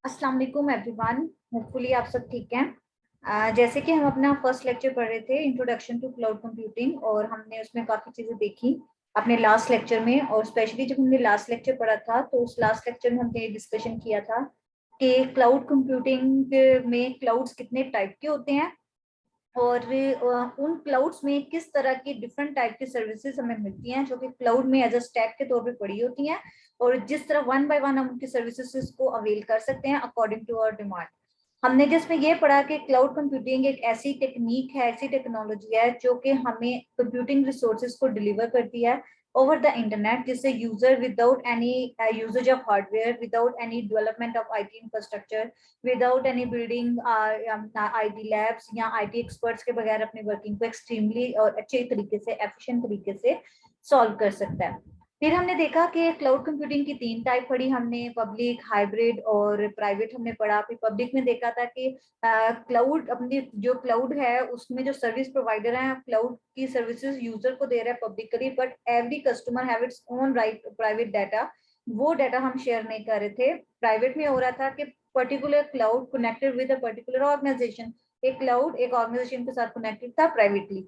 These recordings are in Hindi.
अस्सलाम वालेकुम एवरीवन। होपफुली आप सब ठीक हैं। जैसे कि हम अपना फर्स्ट लेक्चर पढ़ रहे थे, इंट्रोडक्शन टू क्लाउड कंप्यूटिंग, और हमने उसमें काफ़ी चीज़ें देखी अपने लास्ट लेक्चर में। और स्पेशली जब हमने लास्ट लेक्चर पढ़ा था तो उस लास्ट लेक्चर में हमने डिस्कशन किया था कि क्लाउड कंप्यूटिंग में क्लाउड्स कितने टाइप के होते हैं और उन क्लाउड्स में किस तरह की डिफरेंट टाइप की सर्विसेज हमें मिलती हैं जो कि क्लाउड में एज अ स्टैक के तौर पे पड़ी होती हैं, और जिस तरह वन बाय वन हम उनकी सर्विसेज को अवेल कर सकते हैं अकॉर्डिंग टू आवर डिमांड। हमने जिसमें ये पढ़ा कि क्लाउड कंप्यूटिंग एक ऐसी टेक्निक है, ऐसी टेक्नोलॉजी है जो कि हमें कंप्यूटिंग रिसोर्सेज को डिलीवर करती है over the internet, जिससे user without any usage of hardware, without any development of IT infrastructure, without any building IT labs या आईटी एक्सपर्ट्स के बगैर अपनी वर्किंग को एक्सट्रीमली और अच्छे तरीके से, एफिशिएंट तरीके से सॉल्व कर सकता है। फिर हमने देखा कि क्लाउड कंप्यूटिंग की तीन टाइप पढ़ी हमने, पब्लिक, हाइब्रिड और प्राइवेट हमने पढ़ा। फिर पब्लिक में देखा था कि क्लाउड, अपनी जो क्लाउड है उसमें जो सर्विस प्रोवाइडर है क्लाउड की सर्विसेज यूजर को दे रहा है publicly, but every customer have its own right private data. वो डाटा हम शेयर नहीं कर रहे थे। प्राइवेट में हो रहा था कि particular cloud connected with a particular organization, एक क्लाउड एक ऑर्गेनाइजेशन के साथ कनेक्टेड था प्राइवेटली।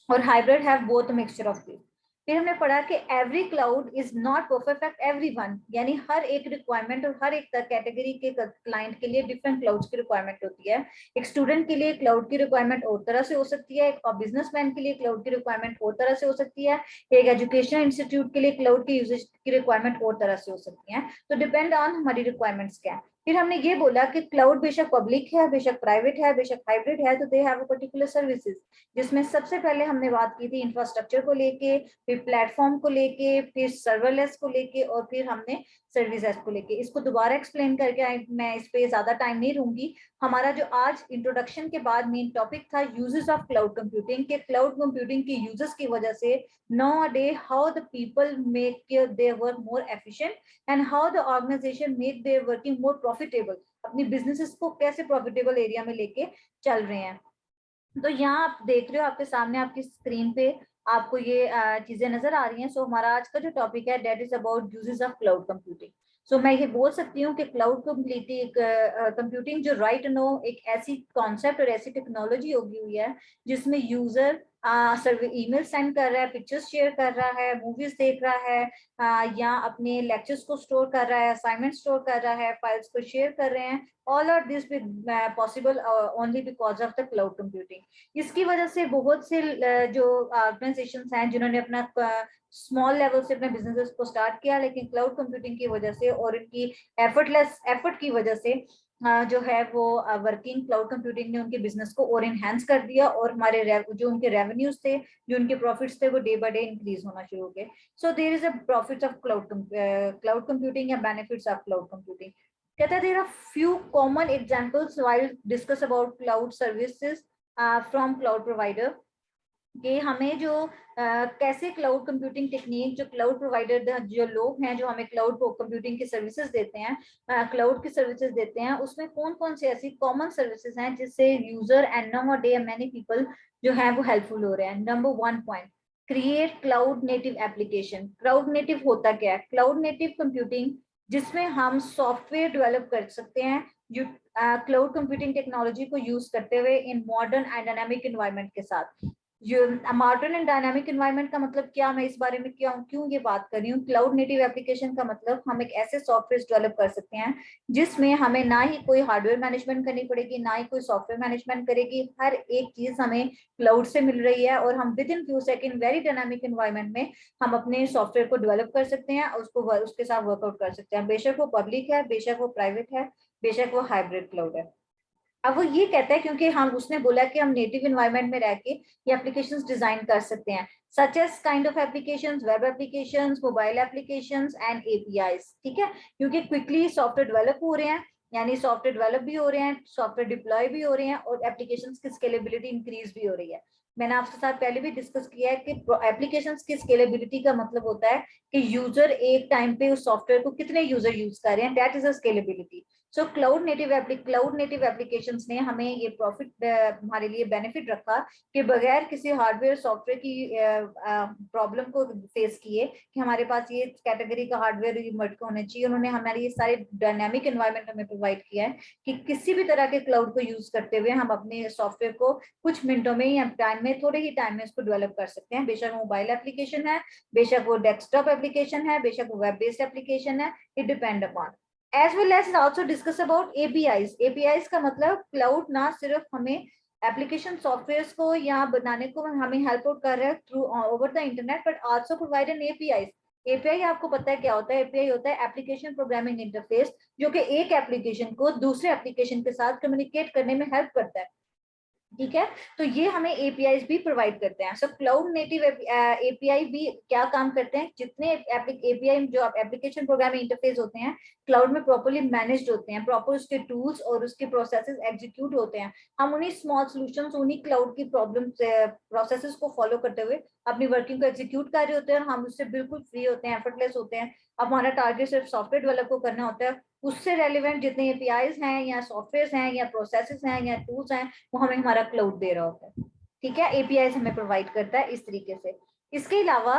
और hybrid have both mixture of this. फिर हमने पढ़ा कि every cloud is not perfect everyone, यानी हर एक रिक्वायरमेंट और हर एक कैटेगरी के क्लाइंट के लिए डिफरेंट क्लाउड्स की रिक्वायरमेंट होती है। एक स्टूडेंट के लिए क्लाउड की रिक्वायरमेंट और तरह से हो सकती है, एक बिजनेसमैन के लिए क्लाउड की रिक्वायरमेंट और तरह से हो सकती है, एक एजुकेशनल इंस्टीट्यूट के लिए क्लाउड की यूजेज की रिक्वायरमेंट और तरह से हो सकती है। तो डिपेंड ऑन हमारी रिक्वायरमेंट्स क्या है। फिर हमने ये बोला कि क्लाउड बेशक पब्लिक है, बेशक प्राइवेट है, बेशक हाइब्रिड है, तो they have a particular services, जिसमें सबसे पहले हमने बात की थी इंफ्रास्ट्रक्चर को लेके, फिर प्लेटफॉर्म को लेके, फिर सर्वरलेस को लेके, और फिर हमने सर्विसेज को लेके। इसको दोबारा एक्सप्लेन करके मैं इस पे ज्यादा टाइम नहीं लूंगी। हमारा जो आज इंट्रोडक्शन के बाद मेन टॉपिक था यूजेस ऑफ क्लाउड कंप्यूटिंग, के क्लाउड कंप्यूटिंग के यूजेस की वजह से nowadays how the people make their work more efficient and how the organization make their working more profitable, अपनी बिजनेसेस को कैसे प्रॉफिटेबल एरिया में लेके चल रहे हैं। तो यहाँ आप देख रहे हो आपके सामने आपकी स्क्रीन पे आपको ये चीजें नजर आ रही हैं। सो हमारा आज का जो टॉपिक है that is about uses of cloud computing. So मैं ये बोल सकती हूँ कि क्लाउड कंप्यूटिंग जो राइट नो एक ऐसी कॉन्सेप्ट और ऐसी टेक्नोलॉजी होगी हुई है जिसमें यूजर सर्वे ईमेल सेंड कर रहा है, पिक्चर्स शेयर कर रहा है, मूवीज देख रहा है, या अपने लेक्चर्स को स्टोर कर रहा है, असाइनमेंट स्टोर कर रहा है, फाइल्स को शेयर कर रहे हैं। All are this possible only because of the cloud computing. इसकी वजह से बहुत से जो ऑर्गेनाइजेशन हैं जिन्होंने अपना स्मॉल लेवल से अपने बिजनेसेस को स्टार्ट किया, लेकिन क्लाउड कंप्यूटिंग की वजह से और इनकी एफर्टलेस एफर्ट की वजह से जो है वो वर्किंग क्लाउड कंप्यूटिंग ने उनके बिजनेस को और इनहेंस कर दिया, और हमारे जो उनके रेवेन्यूज थे, जो उनके प्रॉफिट्स थे, वो डे बाय डे इंक्रीज होना शुरू हो गए। So there is a profit of cloud computing या बेनिफिट्स ऑफ क्लाउड कंप्यूटिंग। कहता है there are few common examples while discuss about cloud services from cloud provider, कि हमें जो कैसे क्लाउड कंप्यूटिंग टेक्निक, जो क्लाउड प्रोवाइडर जो लोग हैं जो हमें क्लाउड कंप्यूटिंग की सर्विसेज देते हैं, क्लाउड की सर्विसेज देते हैं, उसमें कौन कौन सी ऐसी कॉमन सर्विसेज हैं जिससे user and now day many people जो है वो हेल्पफुल हो रहे हैं। Number one point, create cloud native application. Cloud native होता क्या है? क्लाउड नेटिव कंप्यूटिंग जिसमें हम सॉफ्टवेयर डेवलप कर सकते हैं जो क्लाउड कंप्यूटिंग टेक्नोलॉजी को यूज करते हुए in modern and dynamic environment के साथ। मॉडर्न एंड डायनामिक एनवायरनमेंट का मतलब क्या, मैं इस बारे में क्यों ये बात कर रही हूँ। क्लाउड नेटिव एप्लीकेशन का मतलब हम एक ऐसे सॉफ्टवेयर डेवलप कर सकते हैं जिसमें हमें ना ही कोई हार्डवेयर मैनेजमेंट करनी पड़ेगी, ना ही कोई सॉफ्टवेयर मैनेजमेंट करेगी। हर एक चीज हमें क्लाउड से मिल रही है और हम with in few second very dynamic environment में हम अपने सॉफ्टवेयर को डेवलप कर सकते हैं, उसको उसके साथ वर्कआउट कर सकते हैं। बेशक वो पब्लिक है, बेशक वो प्राइवेट है, बेशक वो हाइब्रिड क्लाउड है। अब वो ये कहता है क्योंकि हम, उसने बोला कि हम नेटिव एनवायरनमेंट में रह के ये एप्लीकेशंस डिजाइन कर सकते हैं, such as kind of applications, web applications, mobile applications and APIs. ठीक है, क्योंकि क्विकली सॉफ्टवेयर डेवलप हो रहे हैं, यानी सॉफ्टवेयर डेवलप भी हो रहे हैं, सॉफ्टवेयर डिप्लॉय भी हो रहे हैं, और एप्लीकेशंस की स्केलेबिलिटी इंक्रीज भी हो रही है। मैंने आपके साथ पहले भी डिस्कस किया है कि एप्लीकेशंस की स्केलेबिलिटी का मतलब होता है कि यूजर एक टाइम पे उस सॉफ्टवेयर को कितने यूजर यूज कर रहे हैं, that is a scalability. So cloud native applications ने हमें ये प्रॉफिट हमारे लिए बेनिफिट रखा कि बगैर किसी हार्डवेयर सॉफ्टवेयर की प्रॉब्लम को फेस किए कि हमारे पास ये कैटेगरी का हार्डवेयर इमर्ज होना चाहिए, उन्होंने हमारे ये सारे डायनामिक एनवायरनमेंट हमें प्रोवाइड किया है कि किसी भी तरह के क्लाउड को यूज करते हुए हम अपने सॉफ्टवेयर को कुछ मिनटों में या टाइम में, थोड़े ही टाइम में इसको डेवलप कर सकते हैं। बेशक मोबाइल एप्लीकेशन है, बेशक वो डेस्कटॉप एप्लीकेशन है, बेशक वो वेब बेस्ड एप्लीकेशन है, it depend upon. As well as also discuss about APIs. एपीआईज का मतलब क्लाउड ना सिर्फ हमें एप्लीकेशन सॉफ्टवेयर को या बनाने को हमें हेल्प आउट कर रहा है through over the internet, but also provide an API. API आपको पता है क्या होता है? एपीआई होता है एप्लीकेशन प्रोग्रामिंग इंटरफेस, जो कि एक एप्लीकेशन को दूसरे एप्लीकेशन के साथ कम्युनिकेट करने में हेल्प करता है। ठीक है, तो ये हमें एपीआई भी प्रोवाइड करते हैं। सो क्लाउड नेटिव एपीआई भी क्या काम करते हैं? जितने एपीआई जो एप्लीकेशन प्रोग्रामिंग इंटरफेस होते हैं क्लाउड में प्रॉपर्ली मैनेज्ड होते हैं, प्रॉपर उसके टूल्स और उसके प्रोसेसेस एग्जीक्यूट होते हैं। हम उन्हीं स्मॉल सॉल्यूशंस, उन्हीं क्लाउड की प्रॉब्लम प्रोसेसेस को फॉलो करते हुए अपनी वर्किंग को एग्जीक्यूट कर रहे होते हैं, और हम उससे बिल्कुल फ्री होते हैं, एफर्टलेस होते हैं। अब हमारा टारगेट सिर्फ सॉफ्टवेयर डेवलप को करना होता है, उससे रेलिवेंट जितने एपीआईज हैं या सॉफ्टवेयर हैं या प्रोसेसेस हैं या टूल्स हैं वो हमें हमारा क्लाउड दे रहा होता है। ठीक है, एपीआईज हमें प्रोवाइड करता है इस तरीके से। इसके अलावा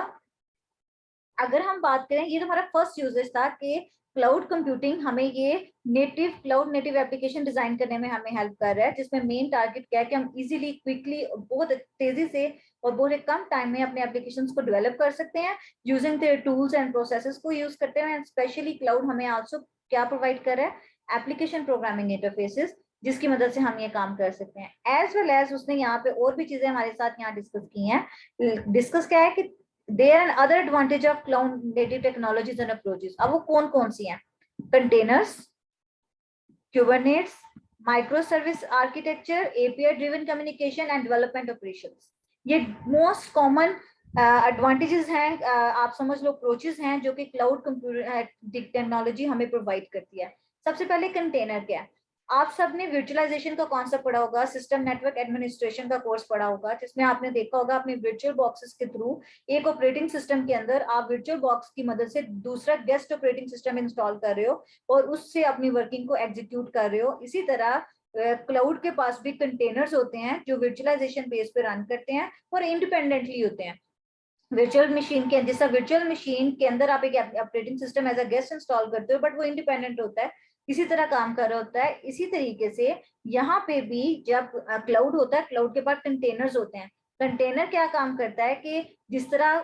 अगर हम बात करें, ये तो हमारा फर्स्ट यूजेस था कि क्लाउड कंप्यूटिंग हमें ये क्लाउड नेटिव एप्लीकेशन डिजाइन करने में हमें हेल्प कर रहा है, जिसमें मेन टारगेट क्या है कि हम इजीली, क्विकली, बहुत तेजी से और बहुत कम टाइम में अपने एप्लीकेशंस को डेवलप कर सकते हैं using their tools and processes को यूज करते हैं। स्पेशली क्लाउड हमें आल्सो क्या प्रोवाइड कर रहा है? एप्लीकेशन प्रोग्रामिंग इंटरफेसेस, जिसकी मदद से हम ये काम कर सकते हैं। एज वेल एज उसने यहाँ पे और भी चीजें हमारे साथ यहाँ डिस्कस की हैं। डिस्कस क्या है कि there and other advantage of cloud native technologies and approaches. अब वो कौन कौन सी हैं? Containers, Kubernetes, microservice architecture, API driven communication and development operations। ये मोस्ट कॉमन एडवांटेजेस हैं, आप समझ लो अप्रोचेस हैं जो कि क्लाउड कंप्यूटर टेक्नोलॉजी हमें प्रोवाइड करती है। सबसे पहले कंटेनर क्या है? आप सबने वर्चुअलाइजेशन का कॉन्सेप्ट पढ़ा होगा, सिस्टम नेटवर्क एडमिनिस्ट्रेशन का कोर्स पढ़ा होगा, जिसमें आपने देखा होगा अपने वर्चुअल बॉक्सेस के थ्रू एक ऑपरेटिंग सिस्टम के अंदर आप वर्चुअल बॉक्स की मदद से दूसरा गेस्ट ऑपरेटिंग सिस्टम इंस्टॉल कर रहे हो और उससे अपनी वर्किंग को एग्जीक्यूट कर रहे हो। इसी तरह क्लाउड के पास भी कंटेनर्स होते हैं जो वर्चुअलाइजेशन बेस पे रन करते हैं और इंडिपेंडेंटली होते हैं। वर्चुअल मशीन के जैसा वर्चुअल मशीन के अंदर आप एक operating system as a guest install करते हो, बट वो इंडिपेंडेंट होता है, इसी तरह काम कर रहा होता है। इसी तरीके से यहाँ पे भी जब क्लाउड होता है, क्लाउड के पास कंटेनर्स होते हैं। कंटेनर क्या काम करता है कि जिस तरह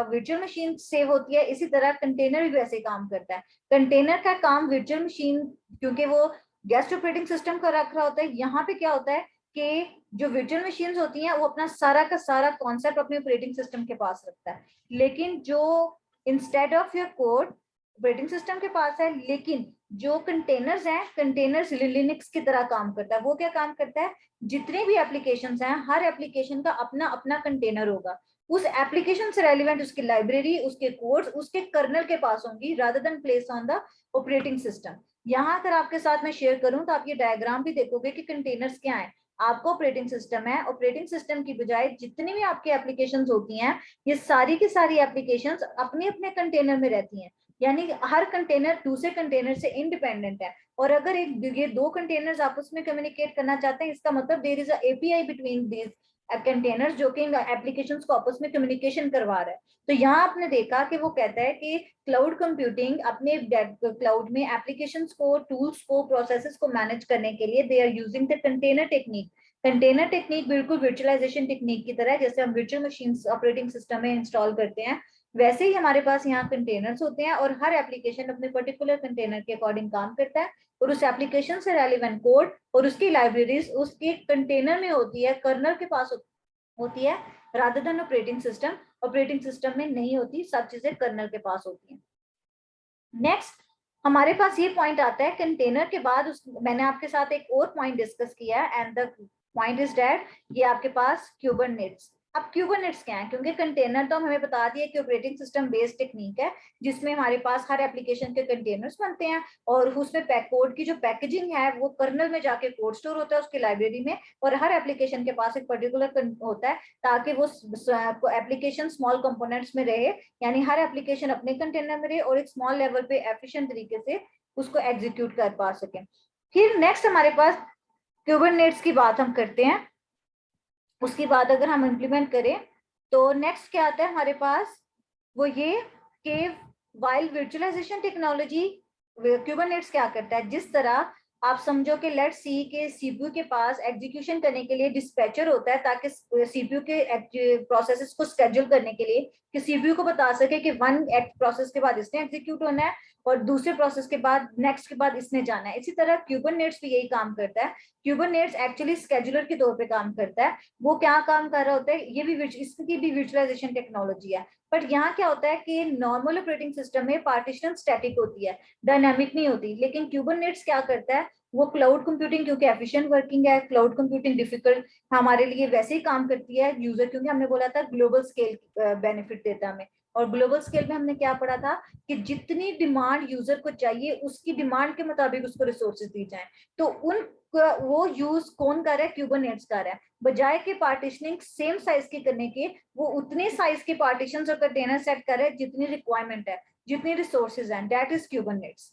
वर्चुअल मशीन सेव होती है, इसी तरह कंटेनर भी वैसे काम करता है। कंटेनर का काम वर्चुअल मशीन, क्योंकि वो गेस्ट ऑपरेटिंग सिस्टम का रख रहा होता है, यहाँ पे क्या होता है कि जो वर्चुअल मशीन्स होती हैं वो अपना सारा का सारा कॉन्सेप्ट अपने ऑपरेटिंग सिस्टम के पास रखता है, लेकिन जो instead of your code operating system के पास है, लेकिन जो कंटेनर्स हैं, कंटेनर्स लिनक्स की तरह काम करता है। वो क्या काम करता है? जितने भी एप्लीकेशंस हैं, हर एप्लीकेशन का अपना अपना कंटेनर होगा, उस एप्लीकेशन से रेलिवेंट उसकी लाइब्रेरी, उसके कोड्स उसके कर्नल के पास होंगी rather than place on the operating system. यहाँ अगर आपके साथ मैं शेयर करूं तो आप ये डायग्राम भी देखोगे कि कंटेनर्स क्या है। आपको ऑपरेटिंग सिस्टम है, ऑपरेटिंग सिस्टम की बजाय जितनी भी आपकी एप्लीकेशंस होती हैं, ये सारी की सारी एप्लीकेशंस अपने अपने कंटेनर में रहती हैं, यानी हर कंटेनर दूसरे कंटेनर से इंडिपेंडेंट है। और अगर ये दो कंटेनर्स आपस में कम्युनिकेट करना चाहते हैं, इसका मतलब there is a API between these containers जो कि एप्लीकेशंस को आपस में कम्युनिकेशन करवा रहा है। तो यहाँ आपने देखा कि वो कहता है कि क्लाउड कंप्यूटिंग अपने क्लाउड में एप्लीकेशंस को, टूल्स को, प्रोसेसेस को मैनेज करने के लिए they are using the container technique. Container technique बिल्कुल वर्चुअलाइजेशन टेक्निक की तरह है, जैसे हम वर्चुअल मशीन ऑपरेटिंग सिस्टम में इंस्टॉल करते हैं, वैसे ही हमारे पास यहाँ कंटेनर्स होते हैं और हर एप्लीकेशन अपने पर्टिकुलर कंटेनर के अकॉर्डिंग काम करता है और उस एप्लीकेशन से रेलिवेंट कोड और उसकी लाइब्रेरीज उसके कंटेनर में होती है, कर्नल के पास होती है, रादर देन ऑपरेटिंग सिस्टम में नहीं होती, सब चीजें कर्नल के पास होती हैं। नेक्स्ट हमारे पास ये पॉइंट आता है कंटेनर के बाद मैंने आपके साथ एक और पॉइंट डिस्कस किया and the point is that ये आपके पास क्यूबरनेट्स। अब क्यूबरनेट्स क्या है, क्योंकि कंटेनर तो हमें बता दिया कि ऑपरेटिंग सिस्टम बेस्ड टेक्निक है जिसमें हमारे पास हर एप्लीकेशन के कंटेनर्स बनते हैं और उसमें कोड की जो पैकेजिंग है वो कर्नल में जाके कोड स्टोर होता है उसकी लाइब्रेरी में, और हर एप्लीकेशन के पास एक पर्टिकुलर होता है ताकि वो एप्लीकेशन स्मॉल कंपोनेंट्स में रहे, यानी हर एप्लीकेशन अपने कंटेनर में रहे और एक स्मॉल लेवल पे एफिशिएंट तरीके से उसको एग्जीक्यूट कर पा सके। फिर नेक्स्ट हमारे पास क्यूबरनेट्स की बात हम करते हैं, उसके बाद अगर हम इम्प्लीमेंट करें तो नेक्स्ट क्या आता है हमारे पास, वो ये कि वाइल वर्चुअलाइजेशन टेक्नोलॉजी क्यूबरनेट्स क्या करता है, जिस तरह आप समझो कि लेट्स सी के सीपीयू के पास एग्जीक्यूशन करने के लिए डिस्पैचर होता है ताकि सीपीयू के प्रोसेसेस को स्केड्यूल करने के लिए कि सीपीयू को बता सके कि वन प्रोसेस के बाद इसने एग्जीक्यूट होना है और दूसरे प्रोसेस के बाद नेक्स्ट के बाद इसने जाना है। इसी तरह क्यूबरनेट्स भी यही काम करता है। क्यूबरनेट्स एक्चुअली स्केड्यूलर के तौर पे काम करता है। वो क्या काम कर रहा होता है, ये भी इसकी भी वर्चुअलाइजेशन टेक्नोलॉजी है, बट यहाँ क्या होता है कि नॉर्मल ऑपरेटिंग सिस्टम में पार्टीशन स्टैटिक होती है, डायनामिक नहीं होती, लेकिन क्यूबरनेट्स क्या करता है, वो क्लाउड कंप्यूटिंग, क्योंकि एफिशिएंट वर्किंग है, क्लाउड कंप्यूटिंग डिफिकल्ट हमारे लिए वैसे ही काम करती है यूजर, क्योंकि हमने बोला था ग्लोबल स्केल बेनिफिट देता है हमें, और ग्लोबल स्केल में हमने क्या पढ़ा था कि जितनी डिमांड यूजर को चाहिए उसकी डिमांड के मुताबिक उसको रिसोर्सेज दी जाए, तो उन वो यूज कौन कर रहा है, क्यूबरनेट्स कर रहा है, बजाय के पार्टीशनिंग सेम साइज के करने के वो उतने साइज के पार्टीशंस और कंटेनर सेट कर रहे हैं जितनी रिक्वायरमेंट है, जितनी रिसोर्सेज हैं, दैट इज क्यूबरनेट्स।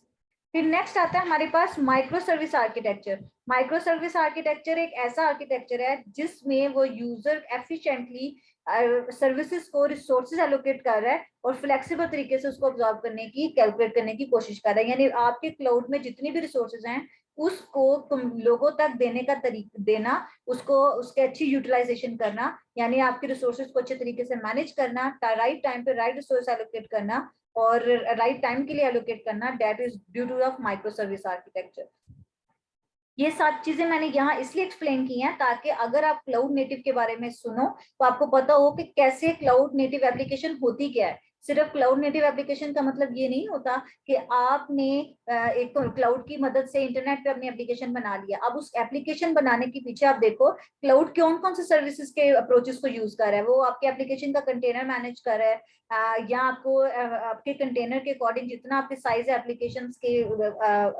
फिर नेक्स्ट आता है हमारे पास micro service architecture. Micro service architecture एक ऐसा आर्किटेक्चर है जिसमें वो यूजर एफिशिएंटली सर्विसेज को रिसोर्सेज एलोकेट कर रहा है और फ्लेक्सिबल तरीके से उसको ऑब्जॉर्व करने की, कैलकुलेट करने की कोशिश कर रहा है, यानी आपके क्लाउड में जितनी भी रिसोर्सेज हैं उसको तुम लोगों तक देने का तरीका देना, उसको उसके अच्छी यूटिलाइजेशन करना, यानी आपके रिसोर्सेज को अच्छे तरीके से मैनेज करना, राइट टाइम पे राइट रिसोर्स एलोकेट करना और राइट टाइम के लिए एलोकेट करना, that is duty of micro service architecture. ये सब चीजें मैंने यहाँ इसलिए एक्सप्लेन की हैं ताकि अगर आप क्लाउड नेटिव के बारे में सुनो तो आपको पता हो कि कैसे क्लाउड नेटिव एप्लीकेशन होती क्या है। सिर्फ क्लाउड नेटिव एप्लीकेशन का मतलब ये नहीं होता कि आपने एक क्लाउड की मदद से इंटरनेट पे अपनी एप्लीकेशन बना लिया, अब उस एप्लीकेशन बनाने के पीछे आप देखो क्लाउड कौन कौन से सर्विसेज के अप्रोचेस को यूज कर रहा है, वो आपके एप्लीकेशन का कंटेनर मैनेज कर रहा है, या आपको आपके कंटेनर के अकॉर्डिंग जितना आपके साइज है एप्लीकेशन के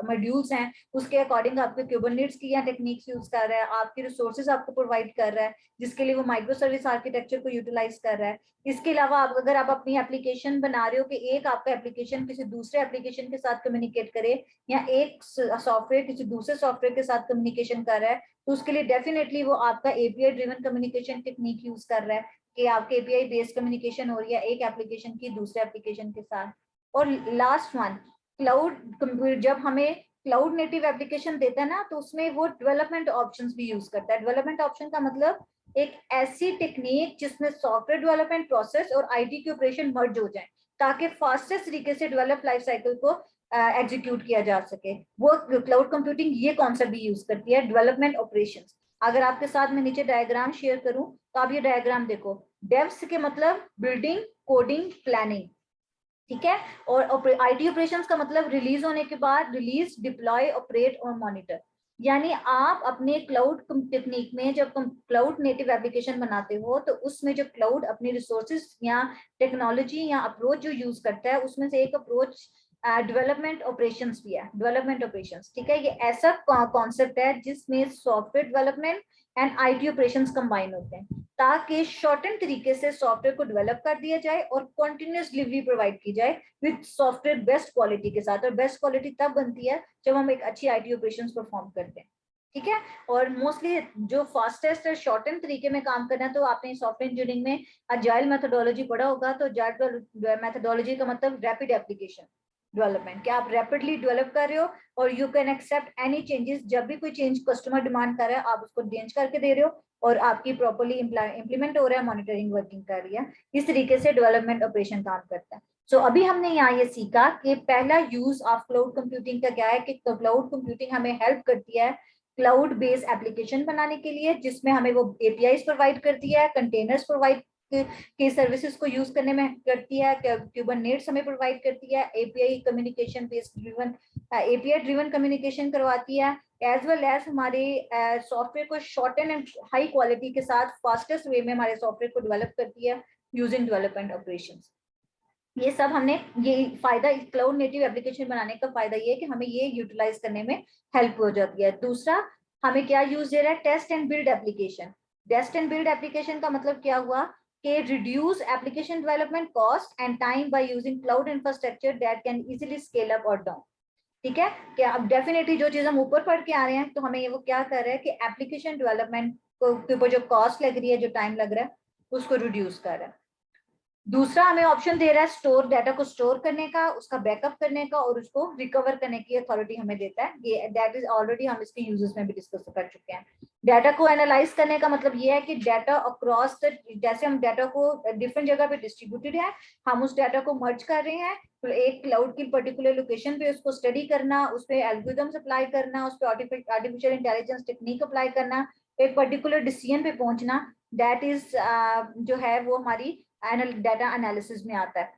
मॉड्यूल्स हैं उसके अकॉर्डिंग आपके क्यूबरनेट्स की या टेक्निक्स यूज कर रहा है, आपके रिसोर्सेज आपको प्रोवाइड कर रहा है जिसके लिए वो माइक्रो सर्विस आर्किटेक्चर को यूटिलाइज कर रहा है। इसके अलावा आप अगर आप अपनी एप्लीकेशन बना रहे हो कि एक आपका एप्लीकेशन किसी दूसरे एप्लीकेशन के साथ कम्युनिकेट करे या एक सॉफ्टवेयर किसी दूसरे सॉफ्टवेयर के साथ कम्युनिकेशन कर रहा है, तो उसके लिए डेफिनेटली वो आपका API driven communication technique use कर रहा है कि आपके एपीआई बेस्ड कम्युनिकेशन हो रही है एक एप्लीकेशन की दूसरे एप्लीकेशन के साथ। और लास्ट वन, क्लाउड जब हमें क्लाउड नेटिव एप्लीकेशन देता है ना तो उसमें वो डेवलपमेंट ऑप्शंस भी यूज करता है। डेवलपमेंट ऑप्शन का मतलब एक ऐसी टेक्निक जिसमें सॉफ्टवेयर डेवलपमेंट प्रोसेस और आईटी के ऑपरेशन मर्ज हो जाए ताकि फास्टेस्ट तरीके से डेवलप लाइफ साइकिल को एग्जीक्यूट किया जा सके। वो क्लाउड कंप्यूटिंग ये कॉन्सेप्ट भी यूज करती है, डेवलपमेंट ऑपरेशंस। अगर आपके साथ में नीचे डायग्राम शेयर करूं तो आप ये डायग्राम देखो, डेव्स के मतलब बिल्डिंग, कोडिंग, प्लानिंग, ठीक है, और आईटी ऑपरेशंस का मतलब रिलीज होने के बाद रिलीज, डिप्लॉय, ऑपरेट और मॉनिटर। यानी आप अपने क्लाउड टेक्निक में जब क्लाउड नेटिव एप्लीकेशन बनाते हो तो उसमें जो क्लाउड अपनी रिसोर्सेज या टेक्नोलॉजी या अप्रोच जो यूज करता है उसमें से एक अप्रोच डेवलपमेंट ऑपरेशंस भी है। डेवलपमेंट ऑपरेशंस, ठीक है, ये ऐसा कॉन्सेप्ट है जिसमें software development and IT operations combine होते हैं ताकि शॉर्टन तरीके से सॉफ्टवेयर को डेवलप कर दिया जाए और कंटिन्यूअस डिलीवरी प्रोवाइड की जाए विद सॉफ्टवेयर बेस्ट क्वालिटी के साथ। और बेस्ट क्वालिटी तब बनती है जब हम एक अच्छी आईटी ऑपरेशंस परफॉर्म करते हैं, ठीक है। और मोस्टली जो फास्टेस्ट और शॉर्टन तरीके में काम करना है, तो आपने सॉफ्टवेयर इंजीनियरिंग में अजाइल मेथोडोलॉजी पढ़ा होगा, तो अजाइल मेथोडोलॉजी का मतलब रैपिड एप्लीकेशन डेवलपमेंट, क्या आप रैपिडली डेवलप कर रहे हो और you can accept any changes, जब भी कोई चेंज कस्टमर डिमांड कर रहा है आप उसको चेंज करके दे रहे हो और आपकी प्रॉपर्ली इंप्लीमेंट हो रहा है, मॉनिटरिंग वर्किंग कर रही है। इस तरीके से डेवलपमेंट ऑपरेशन काम करता है। सो अभी हमने यहाँ ये सीखा कि पहला यूज ऑफ क्लाउड कंप्यूटिंग का क्या है कि क्लाउड कंप्यूटिंग हमें हेल्प करती है क्लाउड बेस्ड एप्लीकेशन बनाने के लिए, जिसमें हमें वो एपीआईज प्रोवाइड करती है, कंटेनर्स प्रोवाइड के सर्विसेज को यूज करने में करती है, क्यूबरनेट्स हमें प्रोवाइड करती है, API communication based driven API driven communication करवाती है, एज वेल एज हमारे सॉफ्टवेयर को शॉर्ट एंड हाई क्वालिटी के साथ फास्टेस्ट वे में हमारे सॉफ्टवेयर को डेवलप करती है यूजिंग डेवलपमेंट ऑपरेशंस। ये सब हमने, ये फायदा क्लाउड नेटिव एप्लीकेशन बनाने का फायदा ये है कि हमें ये यूटिलाइज करने में हेल्प हो जाती है। दूसरा हमें क्या यूज दे रहा है, test and build application. Test and build application का मतलब क्या हुआ कि reduce application development cost and time by using cloud infrastructure that can easily scale up और डाउन। ठीक है, कि अब डेफिनेटली जो चीज हम ऊपर पढ़ के आ रहे हैं तो हमें ये वो क्या कर रहा है कि एप्लीकेशन डेवलपमेंट के ऊपर जो कॉस्ट लग रही है, जो टाइम लग रहा है, उसको रिड्यूस कर रहा है। दूसरा हमें ऑप्शन दे रहा है स्टोर, डाटा को स्टोर करने का, उसका बैकअप करने का और उसको रिकवर करने की अथॉरिटी हमें देता है। ये दैट इज ऑलरेडी हम इसके यूजेस में भी डिस्कस कर चुके हैं। डाटा को एनालाइज करने का मतलब ये है कि डाटा अक्रॉस द, जैसे हम डाटा को डिफरेंट जगह पे डिस्ट्रीब्यूटेड है, हम उस डाटा को मर्ज कर रहे हैं, तो एक क्लाउड की पर्टिकुलर लोकेशन पे उसको स्टडी करना, उस पर एल्गोरिथम्स अप्लाई करना, उस पर आर्टिफिशियल इंटेलिजेंस टेक्निक अप्लाई करना, एक पर्टिकुलर डिसीजन पे पहुंचना, दैट इज जो है वो हमारी डाटा एनालिसिस में आता है।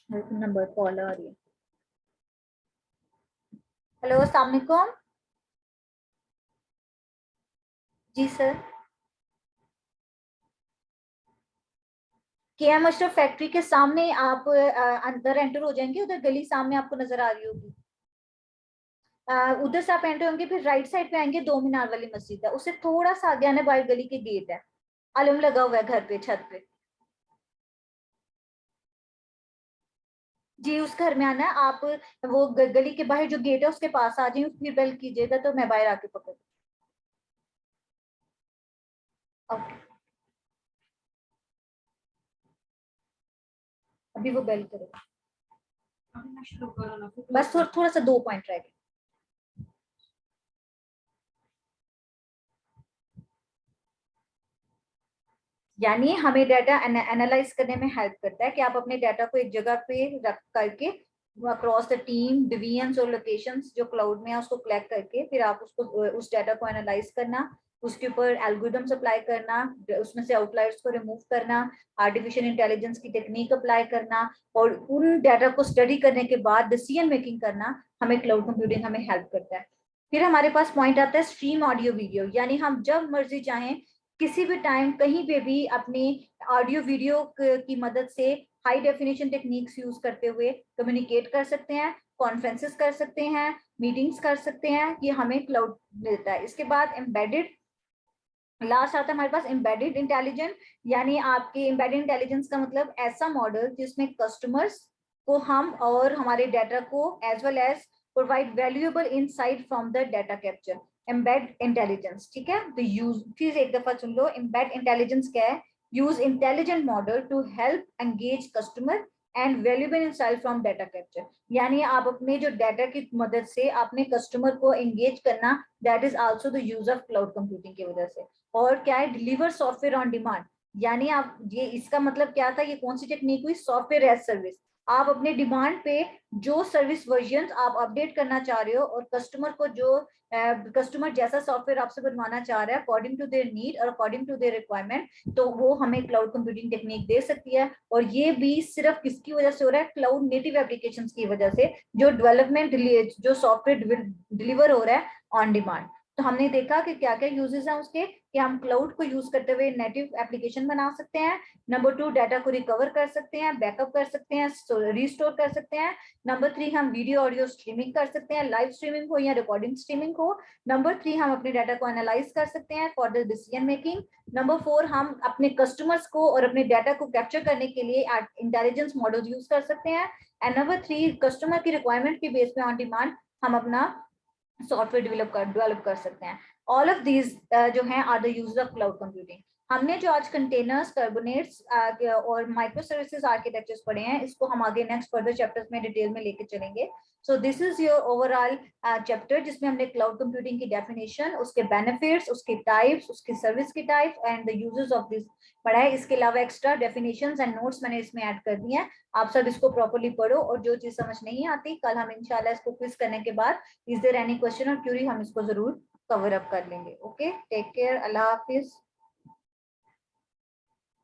नंबर कॉल आ रही है। हेलो, अस्सलाम वालेकुम। जी सर। केएम अशरफ फैक्ट्री के सामने आप अंदर एंटर हो जाएंगे, उधर गली सामने आपको नजर आ रही होगी। उधर से आप एंटर होंगे, फिर राइट साइड पे आएंगे, 2 मीनार वाली मस्जिद है, उससे थोड़ा सा आगे आने बाहर गली के गेट है, आलम लगा हुआ है घर पे, छत पे। जी उस घर में आना है आप, वो गली के बाहर जो गेट है उसके पास आ जाइए, फिर बेल कीजिएगा तो मैं बाहर आके पकड़। ओके, अभी वो बेल करेगा। बस थोड़ा थोड़ा सा 2 पॉइंट रह गए। यानी हमें डाटा एनालाइज करने में हेल्प करता है कि आप अपने डाटा को एक जगह पे रख करके अक्रॉस द टीम डिवीजन्स और लोकेशंस जो क्लाउड में है उसको कलेक्ट करके फिर आप उसको उस डाटा को एनालाइज करना, उसके ऊपर एल्गोरिथम्स अप्लाई करना, उसमें से आउटलायर्स को रिमूव करना, आर्टिफिशियल इंटेलिजेंस की टेक्निक अप्लाई करना और उन डाटा को स्टडी करने के बाद डिसीजन मेकिंग करना, हमें क्लाउड कंप्यूटिंग हमें हेल्प करता है। फिर हमारे पास पॉइंट आता है स्ट्रीम ऑडियो वीडियो, यानी हम जब मर्जी चाहें किसी भी टाइम कहीं पे भी अपने ऑडियो वीडियो की मदद से हाई डेफिनेशन टेक्निक्स यूज करते हुए कम्युनिकेट कर सकते हैं, कॉन्फ्रेंसेस कर सकते हैं, मीटिंग्स कर सकते हैं, ये हमें क्लाउड देता है। इसके बाद एम्बेडेड, लास्ट आता है हमारे पास एम्बेडेड इंटेलिजेंस, यानी आपके एम्बेडेड इंटेलिजेंस का मतलब ऐसा मॉडल जिसमें कस्टमर्स को हम और हमारे डाटा को as well as provide valuable insight from the data capture, embed intelligence. ठीक है, तो यूज फिर एक दफा सुन लो, एम्बेड इंटेलिजेंस क्या है, use intelligent model to help engage customer and valuable insight from data capture, यानी आप अपने जो डाटा की मदद से अपने कस्टमर को एंगेज करना, that is also the use of cloud computing की वजह से। और क्या है, डिलीवर सॉफ्टवेयर ऑन डिमांड, यानी आप ये इसका मतलब क्या था, ये कौन सी टेक्निक हुई, सॉफ्टवेयर एज सर्विस। आप अपने डिमांड पे जो सर्विस वर्जन आप अपडेट करना चाह रहे हो और कस्टमर को जो कस्टमर जैसा सॉफ्टवेयर आपसे बनवाना चाह रहा है अकॉर्डिंग टू देयर नीड और अकॉर्डिंग टू देयर रिक्वायरमेंट, तो वो हमें क्लाउड कंप्यूटिंग टेक्निक दे सकती है। और ये भी सिर्फ किसकी वजह से हो रहा है, क्लाउड नेटिव एप्लीकेशंस की वजह से, जो डेवलपमेंट जो सॉफ्टवेयर डिलीवर हो रहा है ऑन डिमांड। तो हमने देखा कि क्या क्या यूजेस हैं उसके, कि हम क्लाउड को यूज करते हुए नेटिव एप्लीकेशन बना सकते हैं। नंबर 2, डाटा को रिकवर कर सकते हैं, बैकअप कर सकते हैं, रिस्टोर कर सकते हैं। नंबर 3, हम वीडियो ऑडियो स्ट्रीमिंग कर सकते हैं, लाइव स्ट्रीमिंग हो या रिकॉर्डिंग स्ट्रीमिंग हो। नंबर 3, हम अपने डाटा को एनालाइज कर सकते हैं for the decision making. Number 4, हम अपने कस्टमर्स को और अपने डाटा को कैप्चर करने के लिए इंटेलिजेंस मॉडल यूज कर सकते हैं। एंड नंबर 3, कस्टमर की रिक्वायरमेंट के बेस पे ऑन डिमांड हम अपना सॉफ्टवेयर डेवलप कर सकते हैं। ऑल ऑफ दीज जो हैं are the use of cloud computing. हमने जो आज कंटेनर्स, कार्बोनेट्स और माइक्रो सर्विसेज आर्किटेक्चर्स पढ़े हैं, इसको हम आगे नेक्स्ट फर्दर चैप्टर्स में डिटेल में लेके चलेंगे। So this is your overall chapter, जिसमें हमने क्लाउड कंप्यूटिंग की डेफिनेशन, उसके बेनिफिट्स, उसके टाइप्स, उसकी सर्विस की types and the uses of this पढ़ा है। इसके अलावा एक्स्ट्रा डेफिनेशंस एंड नोट्स मैंने इसमें ऐड कर दिए हैं। आप सब इसको प्रॉपर्ली पढ़ो और जो चीज समझ नहीं आती, कल हम इंशाल्लाह इसको क्विज करने के बाद इज देयर एनी क्वेश्चन और क्यूरी, हम इसको जरूर कवर अप कर लेंगे। ओके, टेक केयर, अल्लाह हाफिज।